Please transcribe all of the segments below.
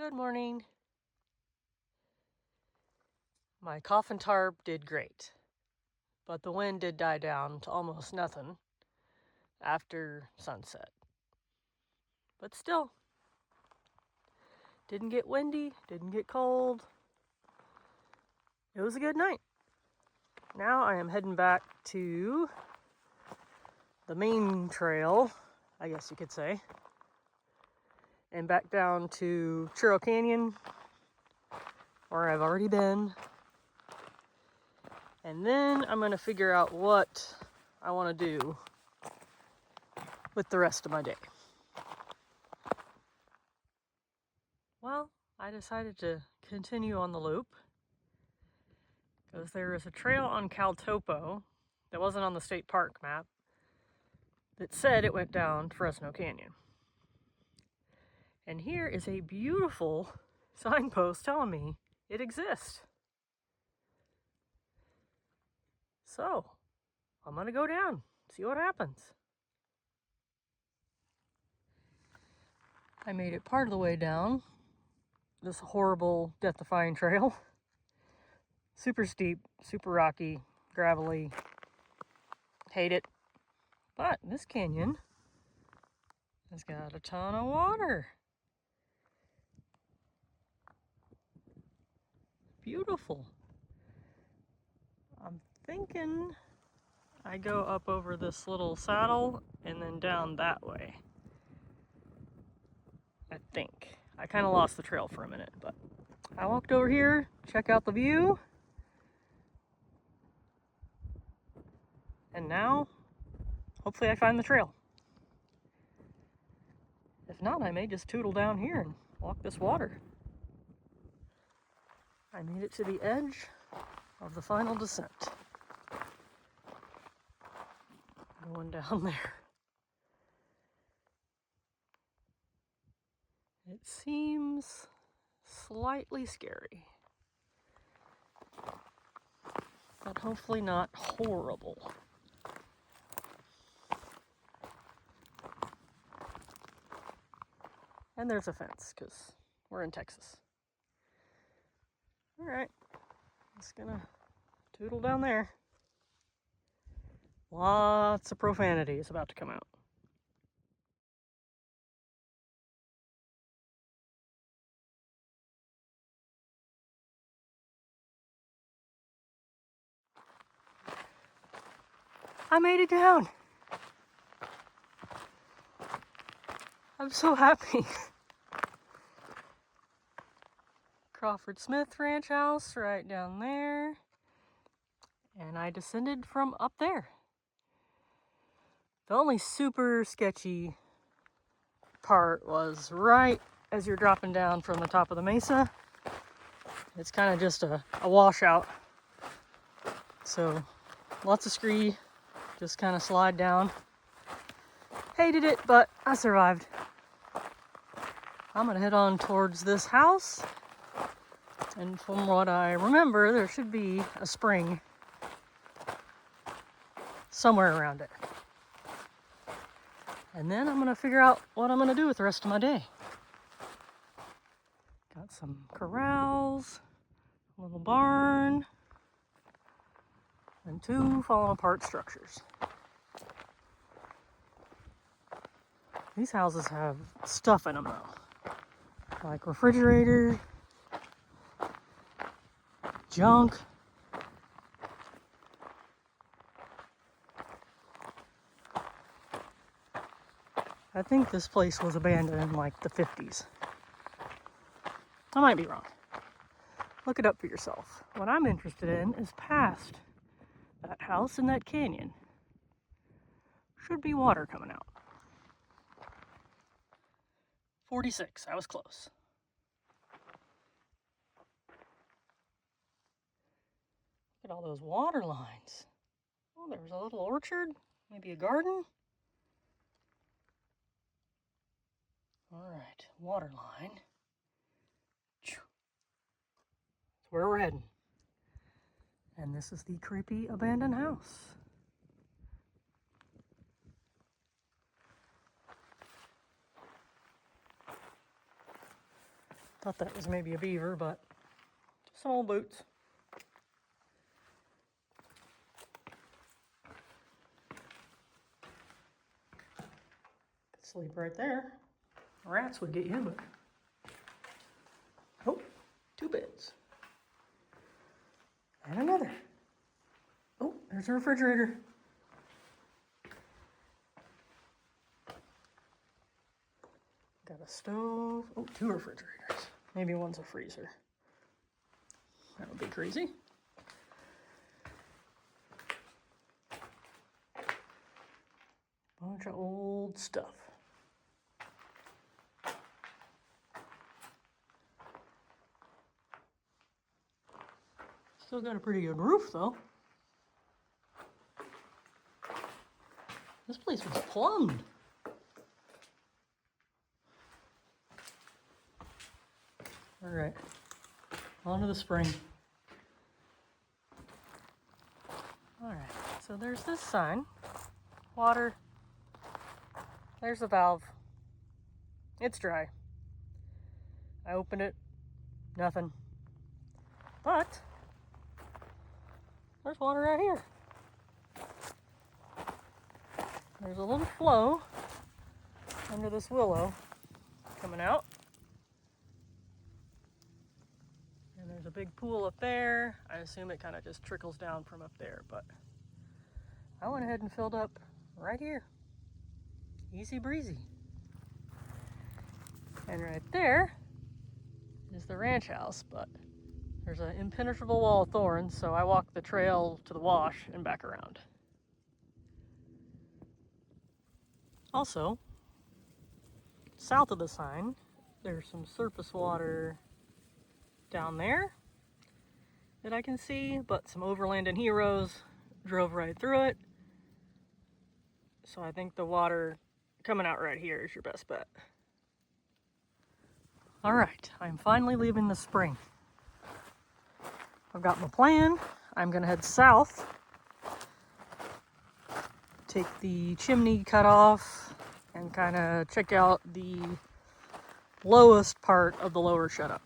Good morning. My coffin tarp did great, but the wind did die down to almost nothing after sunset. But still, didn't get windy, didn't get cold. It was a good night. Now I am heading back to the main trail, I guess you could say, and back down to Churro Canyon, where I've already been. And then I'm going to figure out what I want to do with the rest of my day. Well, I decided to continue on the loop because there is a trail on Caltopo that wasn't on the state park map that said it went down Fresno Canyon. And here is a beautiful signpost telling me it exists. So, I'm going to go down, see what happens. I made it part of the way down this horrible, death-defying trail. Super steep, super rocky, gravelly. Hate it. But this canyon has got a ton of water. Beautiful. I'm thinking I go up over this little saddle and then down that way. I think. I kind of lost the trail for a minute, but I walked over here, check out the view. And now, hopefully I find the trail. If not, I may just tootle down here and walk this water. I made it to the edge of the final descent. Going down there. It seems slightly scary, but hopefully not horrible. And there's a fence, because we're in Texas. Alright, just gonna tootle down there. Lots of profanity is about to come out. I made it down! I'm so happy. Crawford Smith ranch house right down there. And I descended from up there. The only super sketchy part was right as you're dropping down from the top of the mesa. It's kind of just a washout. So lots of scree, just kind of slide down. Hated it, but I survived. I'm gonna head on towards this house. And from what I remember, there should be a spring somewhere around it. And then I'm gonna figure out what I'm gonna do with the rest of my day. Got some corrals, a little barn, and 2 falling apart structures. These houses have stuff in them though, like refrigerator, junk. I think this place was abandoned in like the 50s. I might be wrong. Look it up for yourself. What I'm interested in is past that house in that canyon. Should be water coming out. 46, I was close. Look at all those water lines. Oh, there's a little orchard, maybe a garden. All right, water line. That's where we're heading. And this is the creepy abandoned house. Thought that was maybe a beaver, but just some old boots. Could sleep right there. Rats would get you, but oh, 2 beds. And another. Oh, there's a refrigerator. Got a stove. Oh, 2 refrigerators. Maybe one's a freezer. That would be crazy. Bunch of old stuff. Still got a pretty good roof, though. This place was plumbed. All right, on to the spring. All right, so there's this sign. Water. There's the valve. It's dry. I opened it. Nothing. But there's water right here. There's a little flow under this willow coming out. And there's a big pool up there. I assume it kind of just trickles down from up there, but I went ahead and filled up right here. Easy breezy. And right there is the ranch house, but there's an impenetrable wall of thorns, so I walked the trail to the wash and back around. Also, south of the sign, there's some surface water down there that I can see, but some overlanding heroes drove right through it. So I think the water coming out right here is your best bet. All right, I'm finally leaving the spring. I've got my plan. I'm gonna head south, take the Chimney cut off, and kind of check out the lowest part of the lower shutup,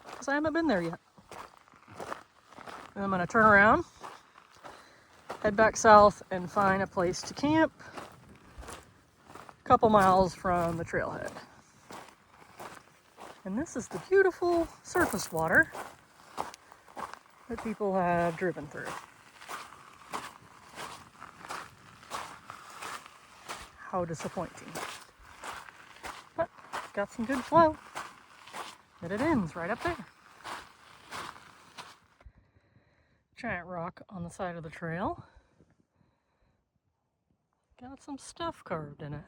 because I haven't been there yet. And I'm gonna turn around, head back south, and find a place to camp a couple miles from the trailhead. And this is the beautiful surface water that people have driven through. How disappointing. But got some good flow. And it ends right up there. Giant rock on the side of the trail. Got some stuff carved in it.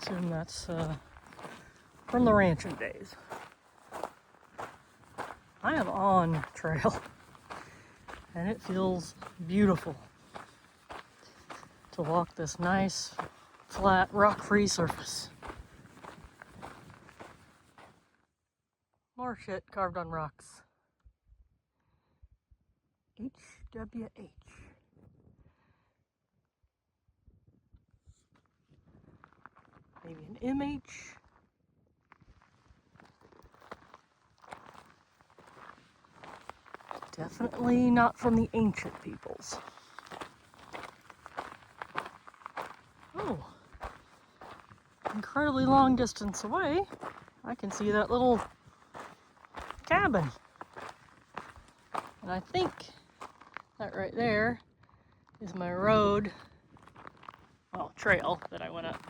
Assume that's from the ranching days. I am on trail, and it feels beautiful to walk this nice, flat, rock-free surface. More shit carved on rocks. HWH. Maybe an MH. Definitely not from the ancient peoples. Oh, incredibly long distance away, I can see that little cabin. And I think that right there is my road, well, trail that I went up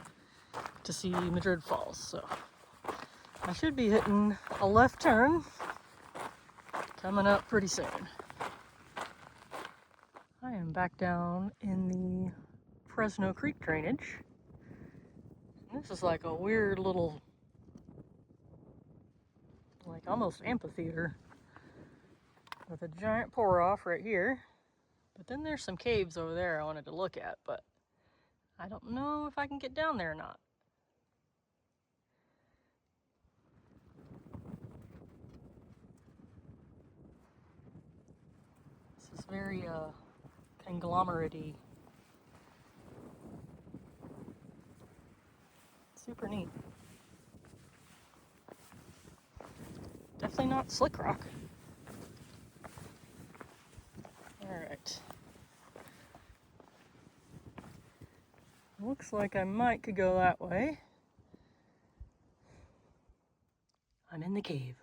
to see Madrid Falls. So I should be hitting a left turn coming up pretty soon. I am back down in the Fresno Creek drainage. This is like a weird little, like almost amphitheater with a giant pour off right here. But then there's some caves over there I wanted to look at, but I don't know if I can get down there or not. This is very conglomerate-y. Super neat. Definitely not slick rock. Alright. Looks like I might could go that way. I'm in the cave.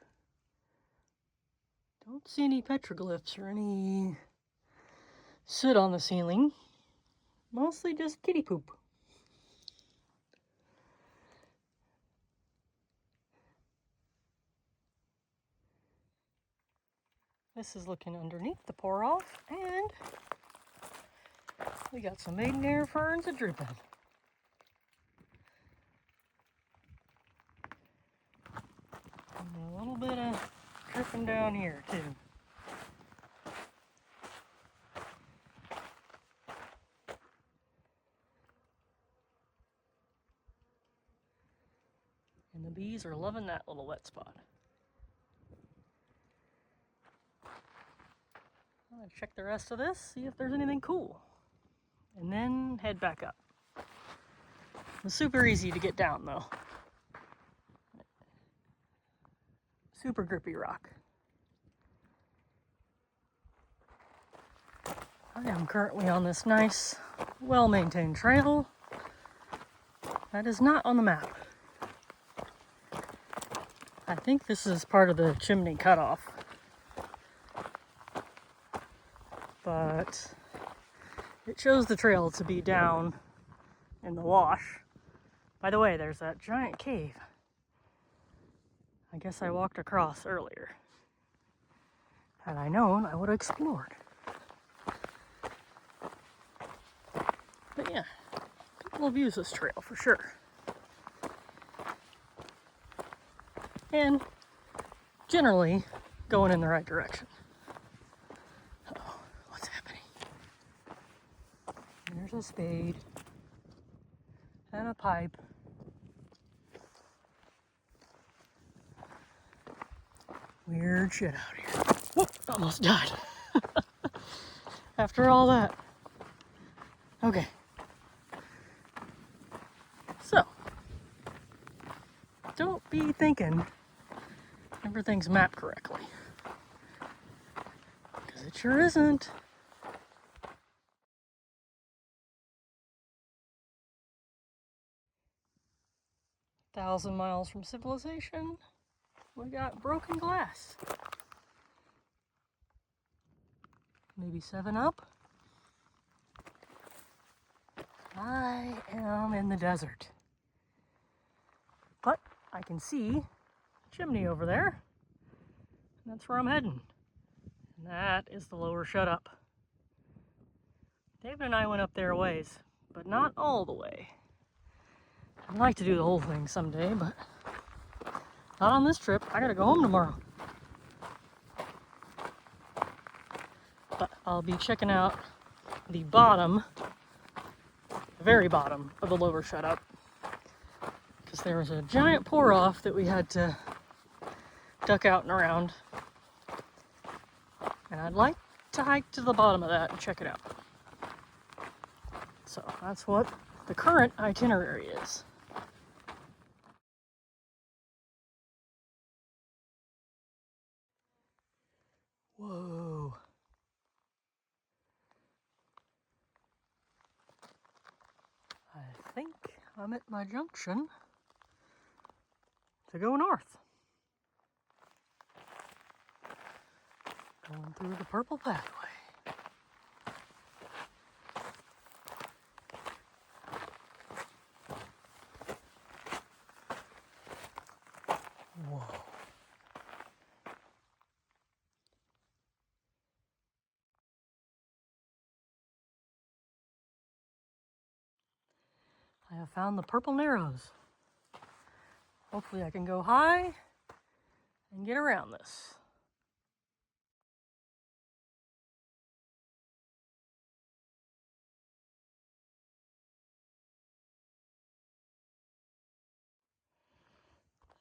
Don't see any petroglyphs or any soot on the ceiling. Mostly just kitty poop. This is looking underneath the pour off, and we got some maidenhair ferns a dripping. And a little bit of dripping down here too. And the bees are loving that little wet spot. I'm gonna check the rest of this, see if there's anything cool, and then head back up. It's super easy to get down though. Super grippy rock. I am currently on this nice, well-maintained trail that is not on the map. I think this is part of the Chimney cutoff, but it shows the trail to be down in the wash. By the way, there's that giant cave. I guess I walked across earlier. Had I known, I would have explored. But yeah, people have used this trail for sure. And generally going in the right direction. Uh-oh, what's happening? There's a spade and a pipe. Weird shit out here. Whoop, almost died. After all that. Okay. So, don't be thinking everything's mapped correctly. Because it sure isn't. A 1,000 miles from civilization, we got broken glass. Maybe 7-Up. I am in the desert. But I can see Chimney over there. And that's where I'm heading. And that is the lower shut up. David and I went up there a ways, but not all the way. I'd like to do the whole thing someday, but not on this trip. I gotta go home tomorrow. But I'll be checking out the bottom, the very bottom of the lower shut up, because there was a giant pour off that we had to duck out and around. And I'd like to hike to the bottom of that and check it out. So that's what the current itinerary is. Whoa. I think I'm at my junction to go north. Going through the purple pathway. Whoa. I have found the purple narrows. Hopefully I can go high and get around this.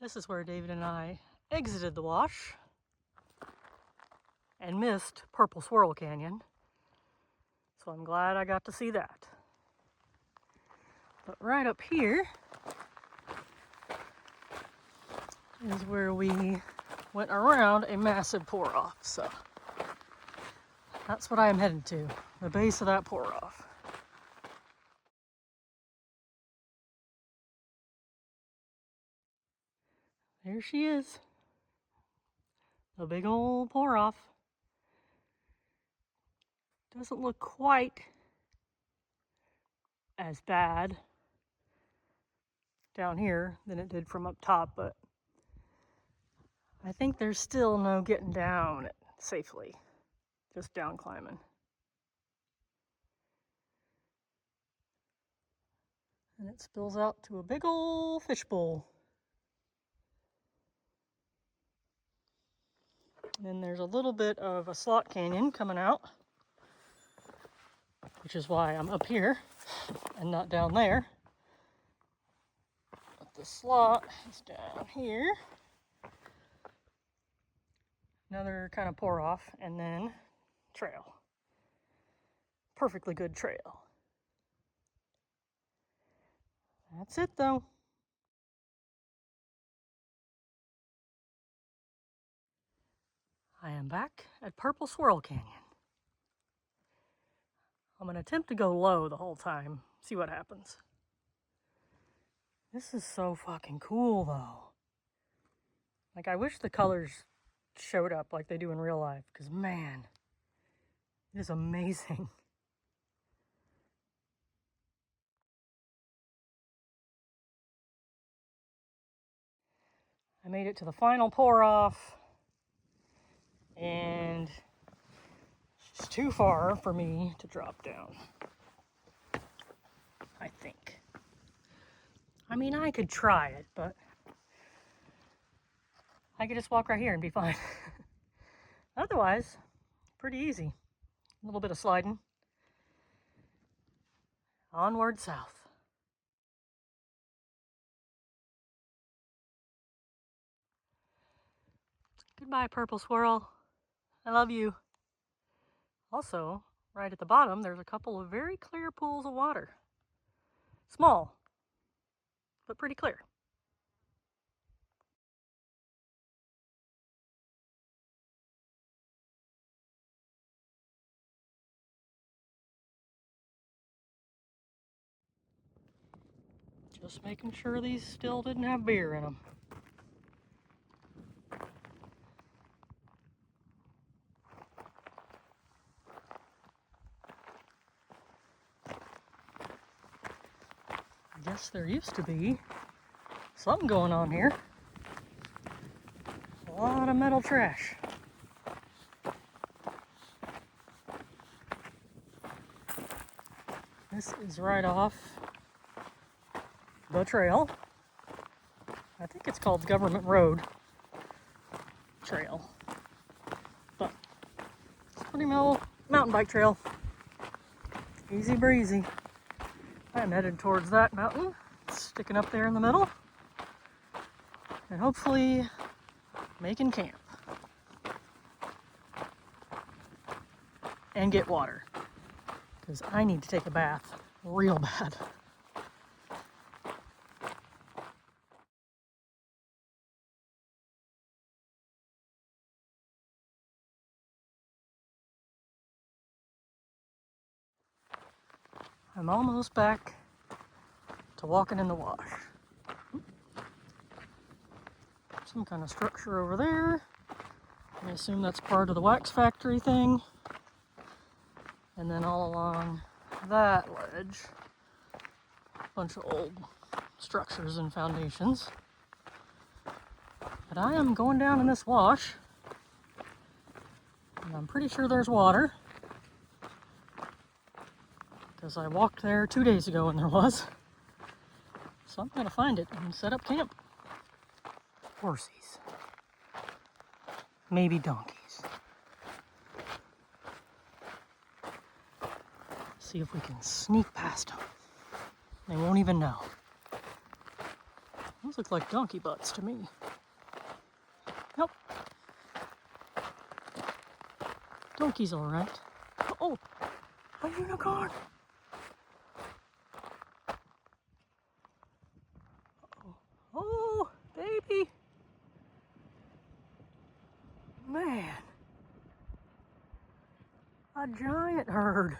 This is where David and I exited the wash and missed Purple Swirl Canyon. So I'm glad I got to see that. But right up here is where we went around a massive pour-off. So that's what I am headed to, the base of that pour-off. There she is. The big old pour-off. Doesn't look quite as bad down here than it did from up top, but I think there's still no getting down it safely, just down climbing. And it spills out to a big old fishbowl. And then there's a little bit of a slot canyon coming out, which is why I'm up here and not down there. But the slot is down here. Another kind of pour off, and then trail. Perfectly good trail. That's it though. I am back at Purple Swirl Canyon. I'm gonna attempt to go low the whole time, see what happens. This is so fucking cool though. Like, I wish the colors showed up like they do in real life, because man, it is amazing. I made it to the final pour off, and it's too far for me to drop down, I think. I mean, I could try it, but I could just walk right here and be fine. Otherwise, pretty easy. A little bit of sliding. Onward south. Goodbye, Purple Swirl. I love you. Also, right at the bottom, there's a couple of very clear pools of water. Small, but pretty clear. Just making sure these still didn't have beer in them. I guess there used to be something going on here. A lot of metal trash. This is right off the trail. I think it's called Government Road Trail. But it's a pretty mountain bike trail. Easy breezy. I'm headed towards that mountain, sticking up there in the middle, and hopefully making camp and get water, because I need to take a bath real bad. I'm almost back to walking in the wash. Some kind of structure over there. I assume that's part of the wax factory thing. And then all along that ledge, a bunch of old structures and foundations. But I am going down in this wash, and I'm pretty sure there's water, because I walked there 2 days ago and there was. So I'm gonna find it and set up camp. Horsies. Maybe donkeys. See if we can sneak past them. They won't even know. Those look like donkey butts to me. Donkey's all right. Oh, a unicorn! Oh, baby! Man, a giant herd.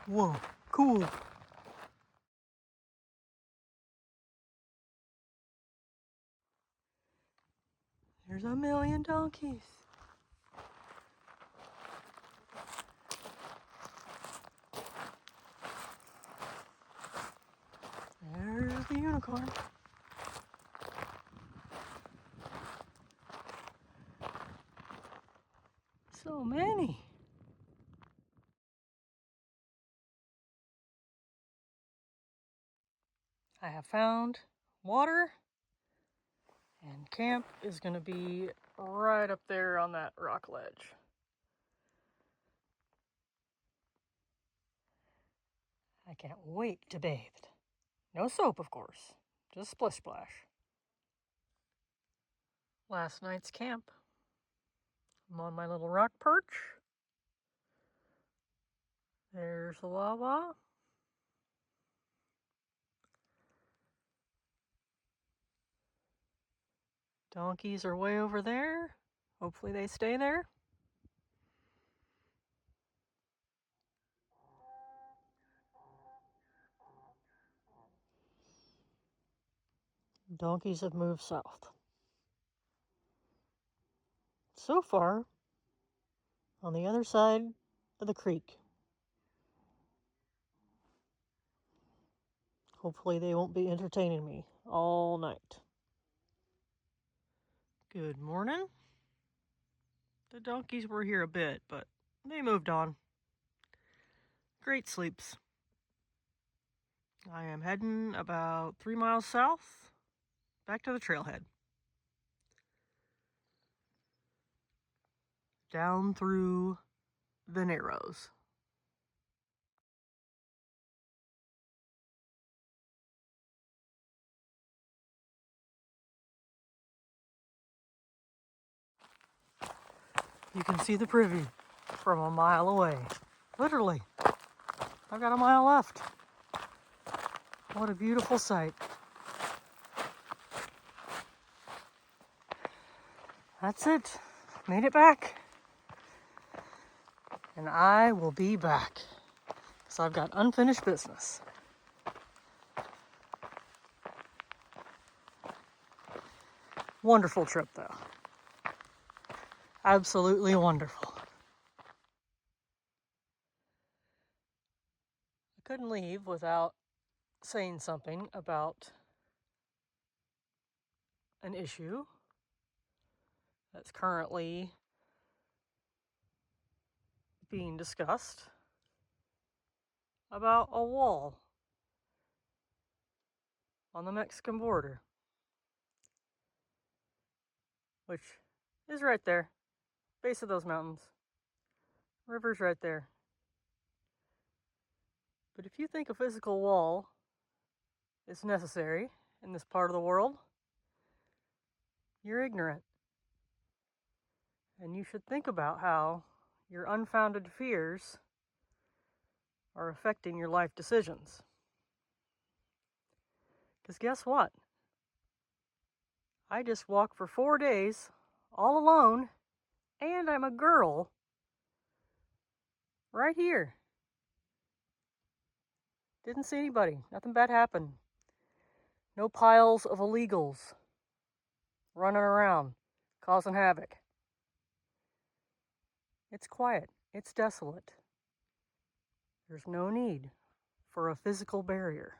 Whoa, cool. There's a million donkeys. There's the unicorn. So many. I have found water, and camp is going to be right up there on that rock ledge. I can't wait to bathe. No soap, of course, just splish splash. Last night's camp. I'm on my little rock perch. There's the Wawa. Donkeys are way over there. Hopefully they stay there. Donkeys have moved south. So far, on the other side of the creek. Hopefully they won't be entertaining me all night. Good morning. The donkeys were here a bit, but they moved on. Great sleeps. I am heading about 3 miles south, back to the trailhead. Down through the Narrows. You can see the privy from a mile away. Literally. I've got a mile left. What a beautiful sight. That's it. Made it back. And I will be back. Because I've got unfinished business. Wonderful trip, though. Absolutely wonderful. I couldn't leave without saying something about an issue that's currently being discussed about a wall on the Mexican border, which is right there, base of those mountains. River's right there. But if you think a physical wall is necessary in this part of the world, you're ignorant. And you should think about how your unfounded fears are affecting your life decisions. Because guess what? I just walked for 4 days, all alone, and I'm a girl, right here. Didn't see anybody. Nothing bad happened. No piles of illegals running around, causing havoc. It's quiet. It's desolate. There's no need for a physical barrier.